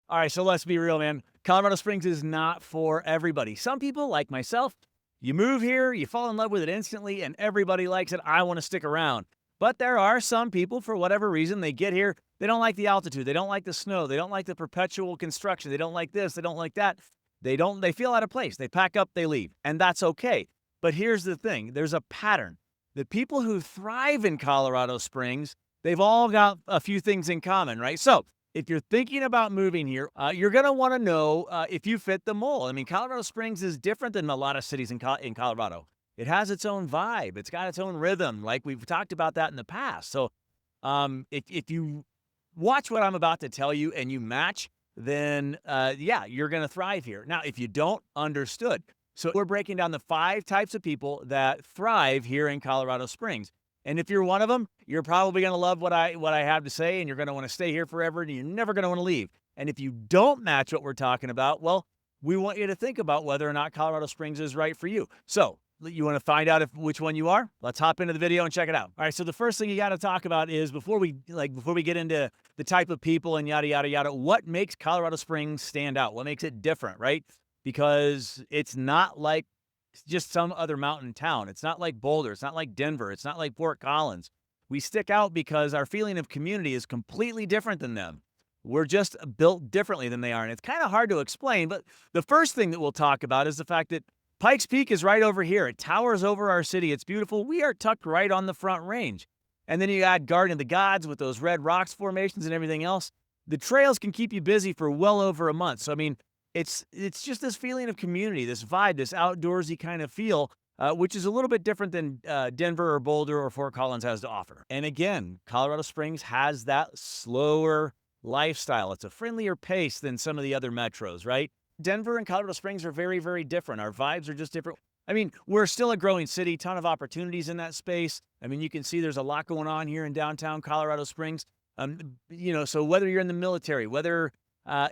All right, so let's be real, man. Colorado Springs is not for everybody. Some people, like myself, you move here, you fall in love with it instantly, and everybody likes it. I want to stick around. But there are some people, for whatever reason, they get here, they don't like the altitude, they don't like the snow, they don't like the perpetual construction, they don't like this, they don't like that. They feel out of place. They pack up, they leave, and that's okay. But here's the thing, there's a pattern. The people who thrive in Colorado Springs, they've all got a few things in common, right? So, if you're thinking about moving here, you're going to want to know if you fit the mold. I mean, Colorado Springs is different than a lot of cities in Colorado. It has its own vibe. It's got its own rhythm. Like we've talked about that in the past. So, if you watch what I'm about to tell you and you match, then yeah, you're going to thrive here. Now, if you don't, understood. So we're breaking down the 5 types of people that thrive here in Colorado Springs. And if you're one of them, you're probably going to love what I have to say, and you're going to want to stay here forever, and you're never going to want to leave. And if you don't match what we're talking about, well, we want you to think about whether or not Colorado Springs is right for you. So you want to find out which one you are? Let's hop into the video and check it out. All right. So the first thing you got to talk about is before we get into the type of people and yada yada yada, what makes Colorado Springs stand out? What makes it different, right? Because it's not like just some other mountain town. It's not like Boulder. It's not like Denver. It's not like Fort Collins. We stick out because our feeling of community is completely different than them. We're just built differently than they are. And it's kind of hard to explain. But the first thing that we'll talk about is the fact that Pikes Peak is right over here. It towers over our city. It's beautiful. We are tucked right on the Front Range. And then you add Garden of the Gods with those red rocks formations and everything else. The trails can keep you busy for well over a month. So, I mean, it's just this feeling of community, this vibe, this outdoorsy kind of feel, which is a little bit different than Denver or Boulder or Fort Collins has to offer. And again, Colorado Springs has that slower lifestyle. It's a friendlier pace than some of the other metros, right? Denver and Colorado Springs are very, very different. Our vibes are just different. I mean, we're still a growing city, ton of opportunities in that space. I mean, you can see there's a lot going on here in downtown Colorado Springs. So whether you're in the military, whether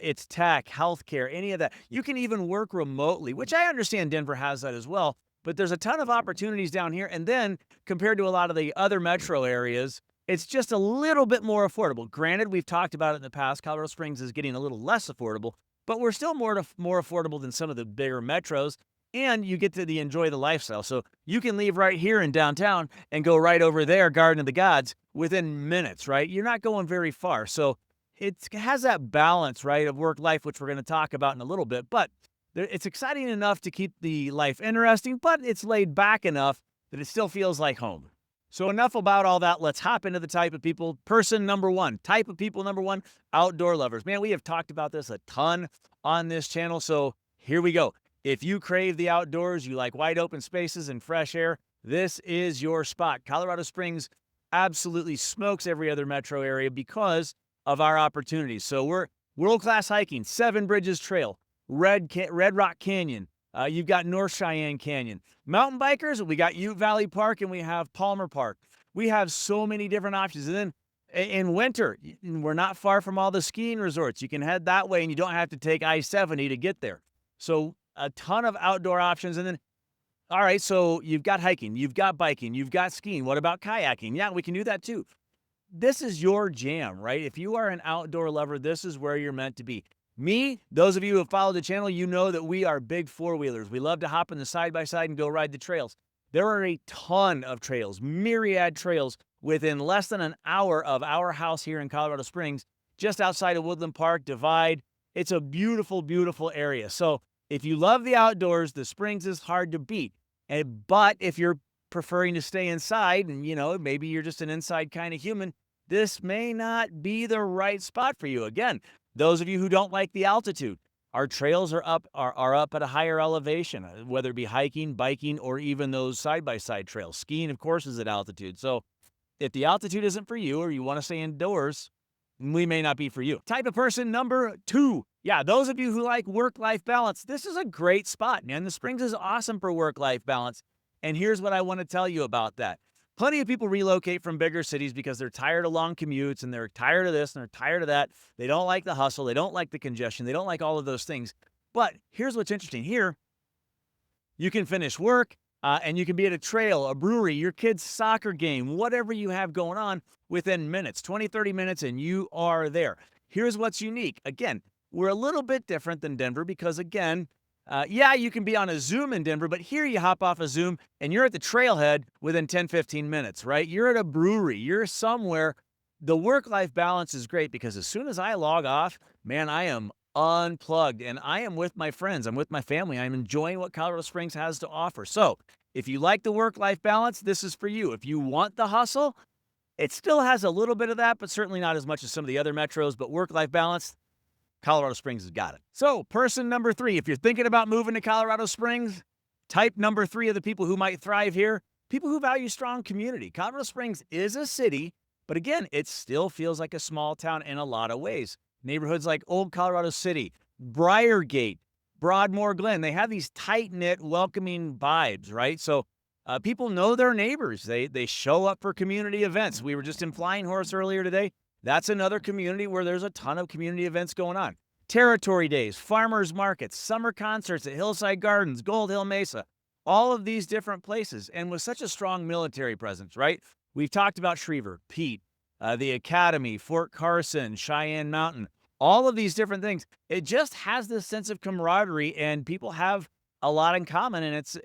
it's tech, healthcare, any of that. You can even work remotely, which I understand Denver has that as well. But there's a ton of opportunities down here. And then compared to a lot of the other metro areas, it's just a little bit more affordable. Granted, we've talked about it in the past. Colorado Springs is getting a little less affordable, but we're still more affordable than some of the bigger metros. And you get to enjoy the lifestyle. So you can leave right here in downtown and go right over there, Garden of the Gods, within minutes, right? You're not going very far. So it has that balance, right, of work life, which we're going to talk about in a little bit. But it's exciting enough to keep the life interesting, but it's laid back enough that it still feels like home. So enough about all that. Let's hop into the type of people. Person number 1, type of people number 1, outdoor lovers. Man, we have talked about this a ton on this channel. So here we go. If you crave the outdoors, you like wide open spaces and fresh air, this is your spot. Colorado Springs absolutely smokes every other metro area because of our opportunities. So we're world-class hiking, 7 Bridges Trail, Red Rock Canyon. You've got North Cheyenne Canyon. Mountain bikers, we got Ute Valley Park and we have Palmer Park. We have so many different options. And then in winter, we're not far from all the skiing resorts. You can head that way and you don't have to take I-70 to get there. So a ton of outdoor options. And then, all right, so you've got hiking, you've got biking, you've got skiing. What about kayaking? Yeah, we can do that too. This is your jam, right? If you are an outdoor lover, this is where you're meant to be. Me, those of you who have followed the channel, you know that we are big four-wheelers. We love to hop in the side-by-side and go ride the trails. There are a ton of trails, myriad trails, within less than an hour of our house here in Colorado Springs, just outside of Woodland Park, Divide. It's a beautiful, beautiful area. So if you love the outdoors, the Springs is hard to beat. But if you're preferring to stay inside and, maybe you're just an inside kind of human, this may not be the right spot for you. Again, those of you who don't like the altitude, our trails are up at a higher elevation, whether it be hiking, biking, or even those side-by-side trails. Skiing, of course, is at altitude. So if the altitude isn't for you or you want to stay indoors, we may not be for you. Type of person number 2. Yeah, those of you who like work-life balance, this is a great spot, man. The Springs is awesome for work-life balance. And here's what I want to tell you about that. Plenty of people relocate from bigger cities because they're tired of long commutes and they're tired of this and they're tired of that. They don't like the hustle. They don't like the congestion. They don't like all of those things. But here's what's interesting. Here, you can finish work and you can be at a trail, a brewery, your kid's soccer game, whatever you have going on within minutes, 20, 30 minutes, and you are there. Here's what's unique. Again, we're a little bit different than Denver because, again, yeah, you can be on a Zoom in Denver, but here you hop off a Zoom and you're at the trailhead within 10, 15 minutes, right? You're at a brewery, you're somewhere. The work-life balance is great because as soon as I log off, man, I am unplugged and I am with my friends. I'm with my family. I'm enjoying what Colorado Springs has to offer. So if you like the work-life balance, this is for you. If you want the hustle, it still has a little bit of that, but certainly not as much as some of the other metros. But work-life balance, Colorado Springs has got it. So person number 3, if you're thinking about moving to Colorado Springs, type number 3 of the people who might thrive here, people who value strong community. Colorado Springs is a city, but again, it still feels like a small town in a lot of ways. Neighborhoods like Old Colorado City, Briargate, Broadmoor Glen, they have these tight-knit, welcoming vibes, right? So people know their neighbors. They show up for community events. We were just in Flying Horse earlier today. That's another community where there's a ton of community events going on. Territory days, farmers markets, summer concerts at Hillside Gardens, Gold Hill Mesa, all of these different places. And with such a strong military presence, right? We've talked about Schriever, Pete, the Academy, Fort Carson, Cheyenne Mountain, all of these different things. It just has this sense of camaraderie and people have a lot in common, and it's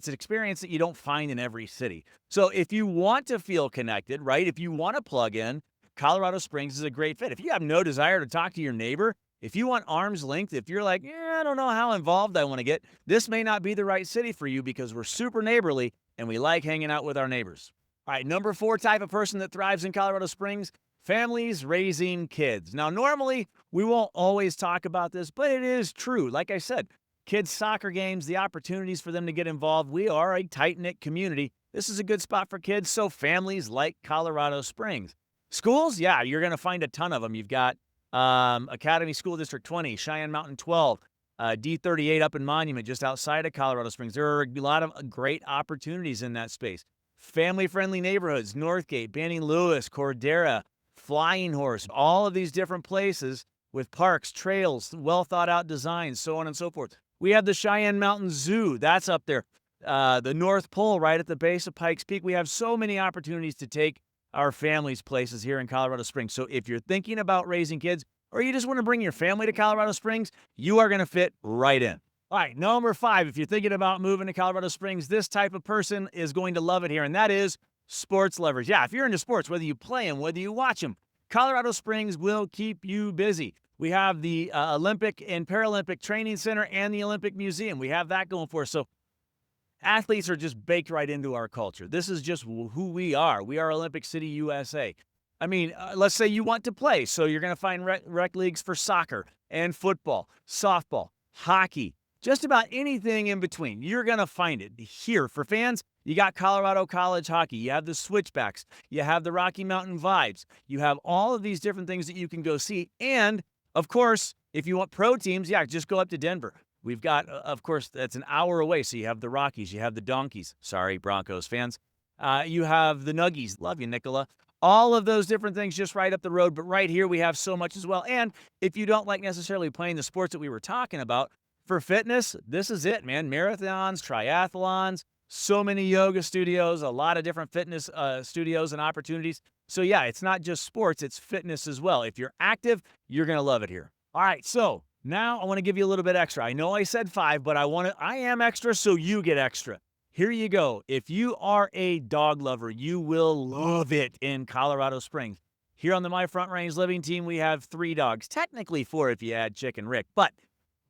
an experience that you don't find in every city. So if you want to feel connected, right? If you want to plug in, Colorado Springs is a great fit. If you have no desire to talk to your neighbor, if you want arm's length, if you're like, yeah, I don't know how involved I want to get, this may not be the right city for you because we're super neighborly and we like hanging out with our neighbors. All right, number 4 type of person that thrives in Colorado Springs, families raising kids. Now, normally we won't always talk about this, but it is true. Like I said, kids' soccer games, the opportunities for them to get involved. We are a tight-knit community. This is a good spot for kids, so families like Colorado Springs. Schools, yeah, you're going to find a ton of them. You've got Academy School District 20, Cheyenne Mountain 12, D38 up in Monument, just outside of Colorado Springs. There are a lot of great opportunities in that space. Family-friendly neighborhoods, Northgate, Banning Lewis, Cordera, Flying Horse, all of these different places with parks, trails, well-thought-out designs, so on and so forth. We have the Cheyenne Mountain Zoo. That's up there. The North Pole right at the base of Pikes Peak. We have so many opportunities to take our families places here in Colorado Springs. So if you're thinking about raising kids or you just want to bring your family to Colorado Springs, you are going to fit right in. All right, number 5, if you're thinking about moving to Colorado Springs, this type of person is going to love it here, and that is sports lovers. Yeah, if you're into sports, whether you play them, whether you watch them, Colorado Springs will keep you busy. We have the Olympic and Paralympic Training Center and the Olympic Museum. We have that going for us. So athletes are just baked right into our culture. This is just who we are. We are Olympic City, USA. I mean, let's say you want to play. So you're going to find rec leagues for soccer and football, softball, hockey, just about anything in between. You're going to find it here. For fans, you got Colorado College hockey. You have the Switchbacks. You have the Rocky Mountain Vibes. You have all of these different things that you can go see. And, of course, if you want pro teams, yeah, just go up to Denver. We've got, of course, that's an hour away. So you have the Rockies, you have the Donkeys. Sorry, Broncos fans. You have the Nuggies. Love you, Nicola. All of those different things just right up the road. But right here, we have so much as well. And if you don't like necessarily playing the sports that we were talking about, for fitness, this is it, man. Marathons, triathlons, so many yoga studios, a lot of different fitness studios and opportunities. So yeah, it's not just sports, it's fitness as well. If you're active, you're going to love it here. All right, so now I want to give you a little bit extra. I know I said 5, but I am extra, so you get extra. Here you go. If you are a dog lover, you will love it in Colorado Springs. Here on the My Front Range Living team, we have 3 dogs. Technically 4 if you add Chick and Rick, but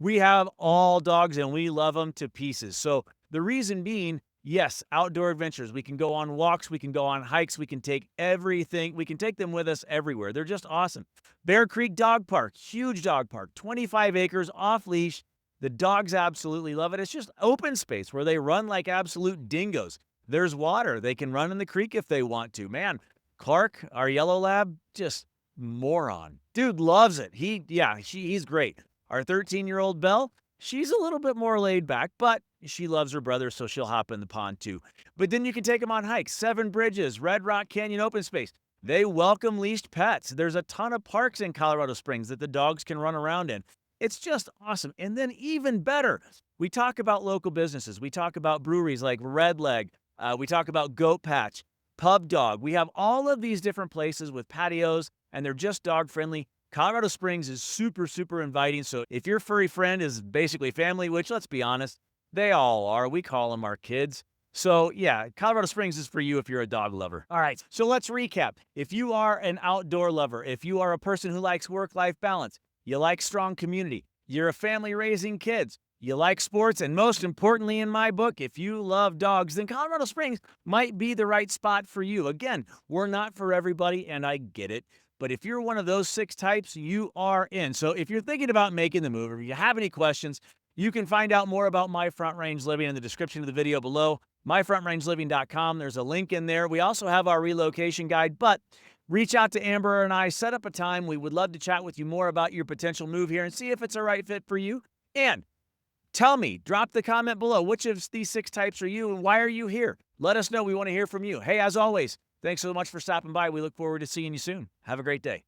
we have all dogs and we love them to pieces. So the reason being, yes, outdoor adventures. We can go on walks. We can go on hikes. We can take everything. We can take them with us everywhere. They're just awesome. Bear Creek Dog Park, huge dog park, 25 acres off leash. The dogs absolutely love it. It's just open space where they run like absolute dingoes. There's water. They can run in the creek if they want to. Man, Clark, our yellow lab, just moron. Dude loves it. He's great. Our 13-year-old Belle, she's a little bit more laid back, but she loves her brother, so she'll hop in the pond too. But then you can take them on hikes. 7 Bridges, Red Rock Canyon Open Space. They welcome leashed pets. There's a ton of parks in Colorado Springs that the dogs can run around in. It's just awesome. And then even better, we talk about local businesses. We talk about breweries like Red Leg. We talk about Goat Patch, Pub Dog. We have all of these different places with patios, and they're just dog friendly. Colorado Springs is super, super inviting. So if your furry friend is basically family, which let's be honest, they all are. We call them our kids. So yeah, Colorado Springs is for you if you're a dog lover. All right, so let's recap. If you are an outdoor lover, if you are a person who likes work-life balance, you like strong community, you're a family raising kids, you like sports, and most importantly in my book, if you love dogs, then Colorado Springs might be the right spot for you. Again, we're not for everybody, and I get it. But if you're one of those 6 types, you are in. So if you're thinking about making the move, or if you have any questions, you can find out more about My Front Range Living in the description of the video below, myfrontrangeliving.com. There's a link in there. We also have our relocation guide, but reach out to Amber and I, set up a time. We would love to chat with you more about your potential move here and see if it's a right fit for you. And tell me, drop the comment below. Which of these 6 types are you and why are you here? Let us know. We want to hear from you. Hey, as always, thanks so much for stopping by. We look forward to seeing you soon. Have a great day.